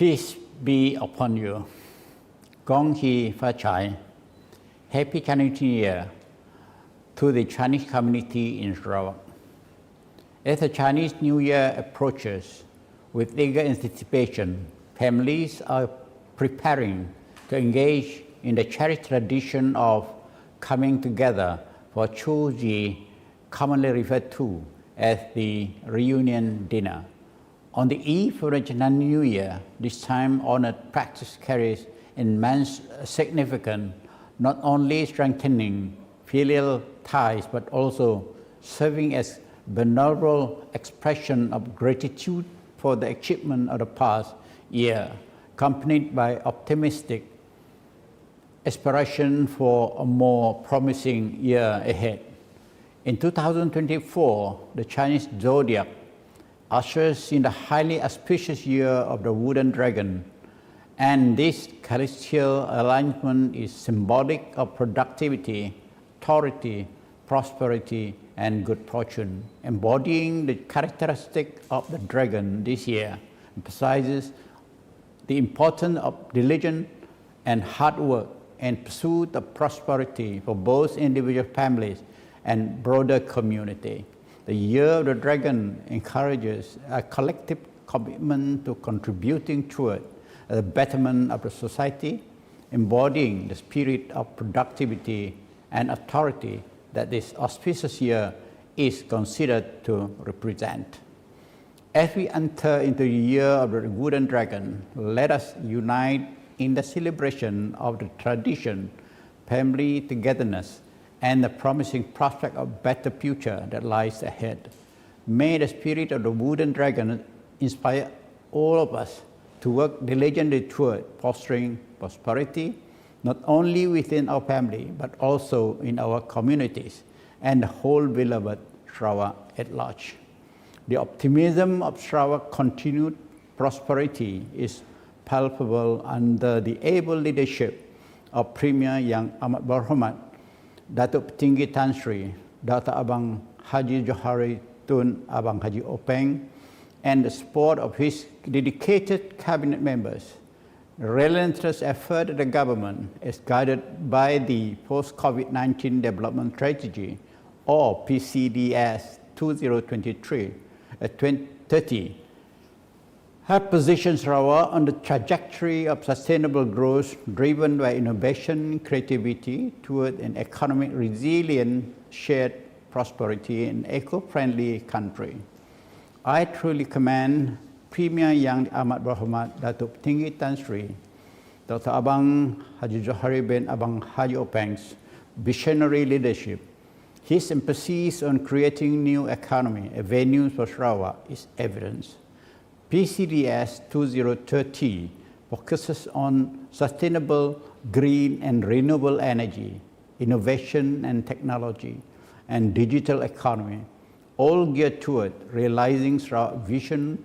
Peace be upon you. Gong Hee Fa Chai. Happy Chinese New Year to the Chinese community in Sarawak. As the Chinese New Year approaches, with eager anticipation, families are preparing to engage in the cherished tradition of coming together for Chu Ji, commonly referred to as the reunion dinner. On the eve of the Chinese New Year, this time-honored practice carries immense significance, not only strengthening filial ties, but also serving as venerable expression of gratitude for the achievement of the past year, accompanied by optimistic aspiration for a more promising year ahead. In 2024, the Chinese zodiac ushers in the highly auspicious year of the wooden dragon, and this celestial alignment is symbolic of productivity, authority, prosperity, and good fortune. Embodying the characteristic of the dragon this year emphasizes the importance of diligence and hard work and pursuit of prosperity for both individual families and broader community. The Year of the Dragon encourages a collective commitment to contributing toward the betterment of the society, embodying the spirit of productivity and authority that this auspicious year is considered to represent. As we enter into the Year of the Wooden Dragon, let us unite in the celebration of the tradition, family togetherness, and the promising prospect of better future that lies ahead. May the spirit of the wooden dragon inspire all of us to work diligently toward fostering prosperity, not only within our family, but also in our communities and the whole beloved Sarawak at large. The optimism of Sarawak's continued prosperity is palpable under the able leadership of Premier Yang Amat Berhormat Datuk Tinggi Tan Sri Dr. Abang Haji Johari Tun Abang Haji Openg, and the support of his dedicated cabinet members. The relentless effort of the government is guided by the Post-COVID-19 Development Strategy, or PCDS 2023-2030, have positioned Sarawak on the trajectory of sustainable growth driven by innovation, creativity toward an economic resilient, shared prosperity and eco-friendly country. I truly commend Premier Yang Amat Berhormat Datuk Tinggi Tan Sri Dr. Abang Haji Johari bin Abang Haji Openg's visionary leadership. His emphasis on creating new economy avenues for Sarawak is evidence. PCDS 2030 focuses on sustainable, green and renewable energy, innovation and technology, and digital economy, all geared toward realizing Sarawak's vision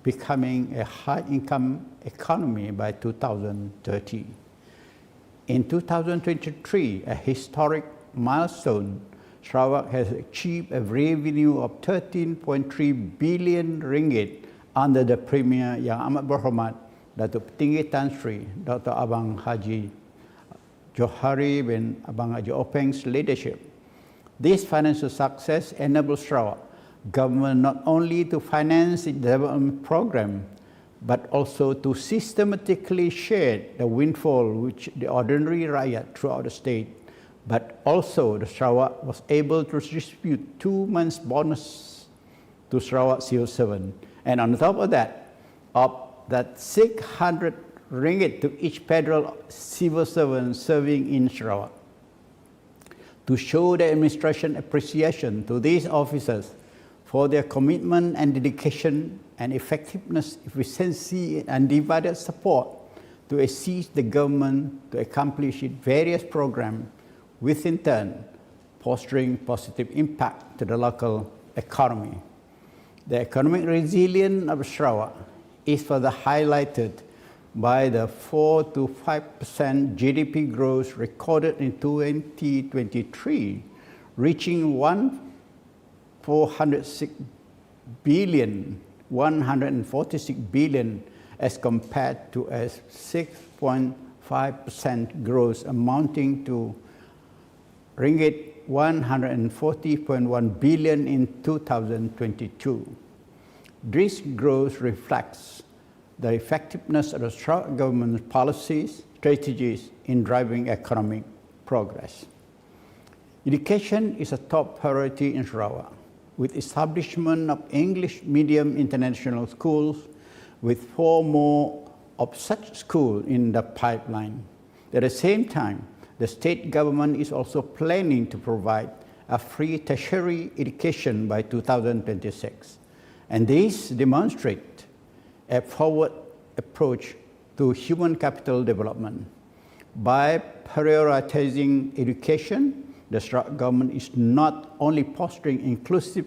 becoming a high-income economy by 2030. In 2023, a historic milestone, Sarawak has achieved a revenue of 13.3 billion ringgit under the Premier Yang Amat Berhormat Datuk Tinggi Tan Sri Dr. Abang Haji Johari bin Abang Haji Openg's leadership. This financial success enables Sarawak government not only to finance its development program, but also to systematically share the windfall which the ordinary riot throughout the state. But also the Sarawak was able to distribute 2 months bonus to Sarawak civil servant. And on top of that 600 ringgit to each federal civil servant serving in Sarawak. To show the administration appreciation to these officers for their commitment and dedication and effectiveness, efficiency, and undivided support to assist the government to accomplish its various programs, with in turn fostering positive impact to the local economy. The economic resilience of Sarawak is further highlighted by the 4 to 5% GDP growth recorded in 2023, reaching 146 billion as compared to a 6.5% growth amounting to ringgit 140.1 billion in 2022. This growth reflects the effectiveness of the Sarawak government's policies, strategies in driving economic progress. Education is a top priority in Sarawak, with establishment of English medium international schools, with 4 more of such schools in the pipeline. At the same time, the state government is also planning to provide a free tertiary education by 2026. And this demonstrates a forward approach to human capital development. By prioritizing education, the Sarawak government is not only fostering inclusive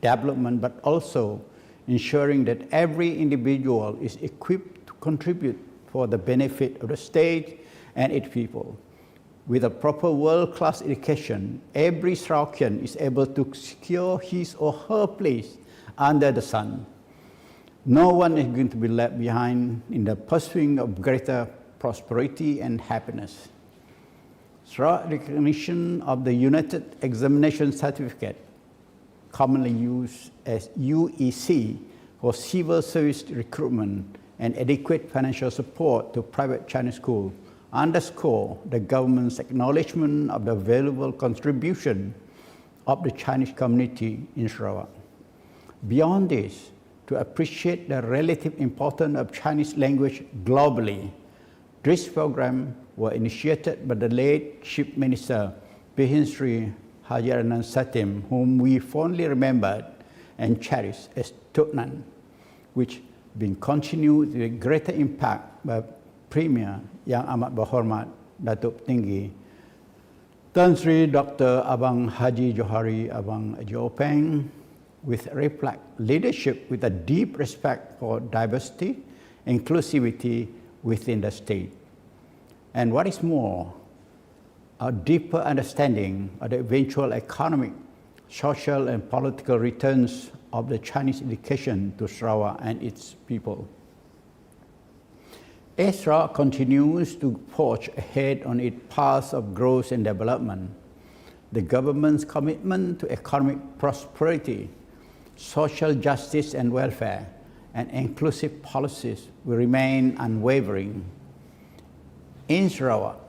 development, but also ensuring that every individual is equipped to contribute for the benefit of the state and its people. With a proper world-class education, every Sarawakian is able to secure his or her place under the sun. No one is going to be left behind in the pursuit of greater prosperity and happiness. Sarawak recognition of the United Examination Certificate, commonly used as UEC, for civil service recruitment and adequate financial support to private Chinese schools underscore the government's acknowledgement of the valuable contribution of the Chinese community in Sarawak. Beyond this, to appreciate the relative importance of Chinese language globally, this program was initiated by the late Chief Minister Pihin Sri Haji Adnan Satim, whom we fondly remembered and cherish as Tuan, which been continued with greater impact by Premier Yang Amat Berhormat Datuk Tinggi Tan Sri Dr. Abang Haji Johari Abang Jopeng, with reflect leadership with a deep respect for diversity, inclusivity within the state. And what is more, a deeper understanding of the eventual economic, social and political returns of the Chinese education to Sarawak and its people. As Sarawak continues to forge ahead on its path of growth and development, the government's commitment to economic prosperity, social justice and welfare, and inclusive policies will remain unwavering. In Sarawak,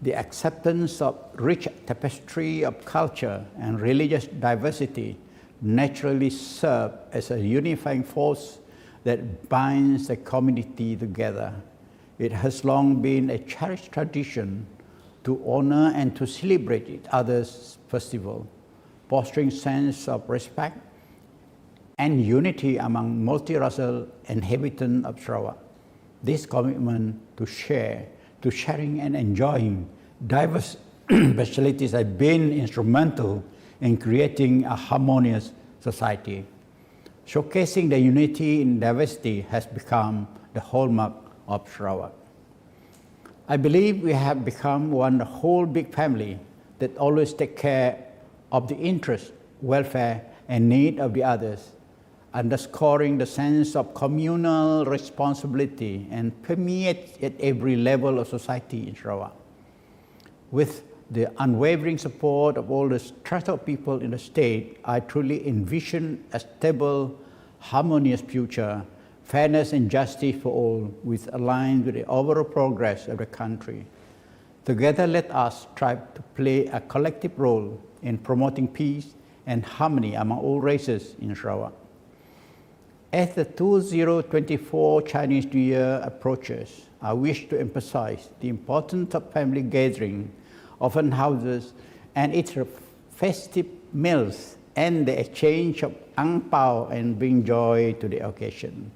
the acceptance of rich tapestry of culture and religious diversity naturally serve as a unifying force that binds the community together. It has long been a cherished tradition to honor and to celebrate each other's festival, fostering sense of respect and unity among multiracial inhabitants of Sarawak. This commitment to sharing and enjoying diverse specialties has been instrumental in creating a harmonious society. Showcasing the unity in diversity has become the hallmark of Sarawak. I believe we have become one whole big family that always take care of the interests, welfare, and need of the others, underscoring the sense of communal responsibility and permeates at every level of society in Sarawak. With the unwavering support of all the trusted people in the state, I truly envision a stable, harmonious future, fairness and justice for all, which aligns with the overall progress of the country. Together, let us strive to play a collective role in promoting peace and harmony among all races in Sarawak. As the 2024 Chinese New Year approaches, I wish to emphasize the importance of family gathering, open houses, and its festive meals, and the exchange of ang pao and bring joy to the occasion.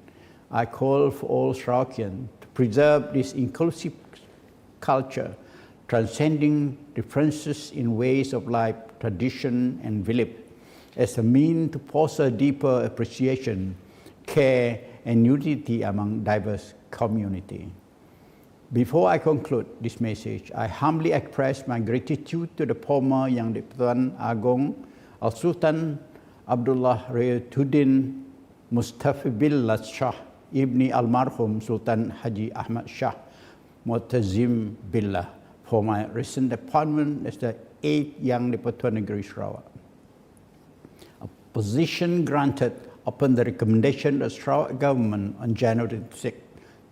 I call for all Sarawakians to preserve this inclusive culture, transcending differences in ways of life, tradition, and belief, as a means to foster deeper appreciation, care, and unity among diverse community. Before I conclude this message, I humbly express my gratitude to the former Yang Di-Pertua Agong Al-Sultan Abdullah Rayatuddin Mustafibillah Shah Ibni Almarhum Sultan Haji Ahmad Shah Mu'tazim Billah for my recent appointment as the 8th Yang Di-Pertua Negeri Sarawak. A position granted upon the recommendation of the Sarawak government on January 6,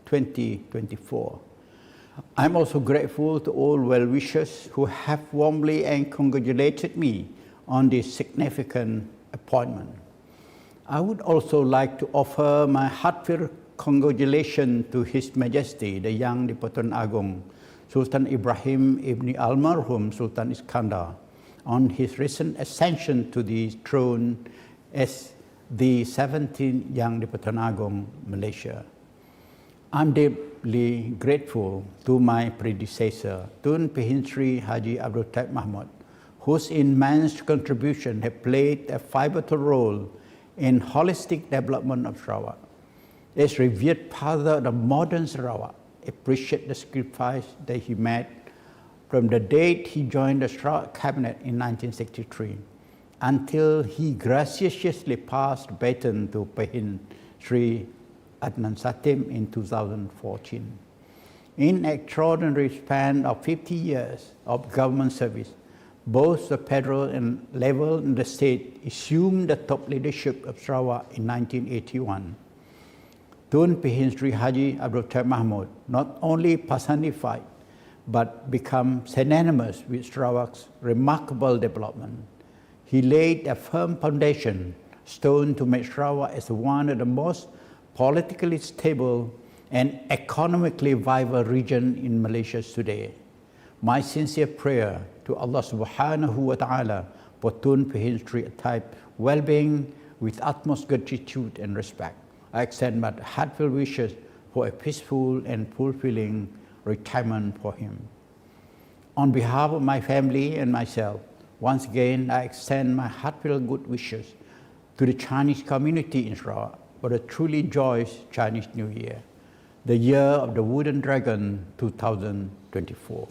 2024. I'm also grateful to all well-wishers who have warmly and congratulated me on this significant appointment. I would also like to offer my heartfelt congratulations to His Majesty, the Yang Di-Pertuan Agong, Sultan Ibrahim Ibni Almarhum Sultan Iskandar, on his recent ascension to the throne as the 17th Yang Di-Pertuan Agong, Malaysia. I'm deeply grateful to my predecessor, Tun Pehin Sri Haji Abdul Taib Mahmud, whose immense contribution have played a pivotal role in holistic development of Sarawak. As revered father of the modern Sarawak, appreciate the sacrifice that he made from the date he joined the Sarawak cabinet in 1963 until he graciously passed the baton to Pehin Sri Adnan Satim in 2014. In an extraordinary span of 50 years of government service, both the federal and level and the state assumed the top leadership of Sarawak in 1981. Tun Pehin Sri Haji Abdul Taib Mahmud not only personified but became synonymous with Sarawak's remarkable development. He laid a firm foundation stone to make Sarawak as one of the most politically stable and economically viable region in Malaysia today. My sincere prayer to Allah subhanahu wa ta'ala for Tun Pehin Sri Taib well-being with utmost gratitude and respect. I extend my heartfelt wishes for a peaceful and fulfilling retirement for him. On behalf of my family and myself, once again I extend my heartfelt good wishes to the Chinese community in Sarawak for a truly joyous Chinese New Year, the year of the Wooden Dragon 2024.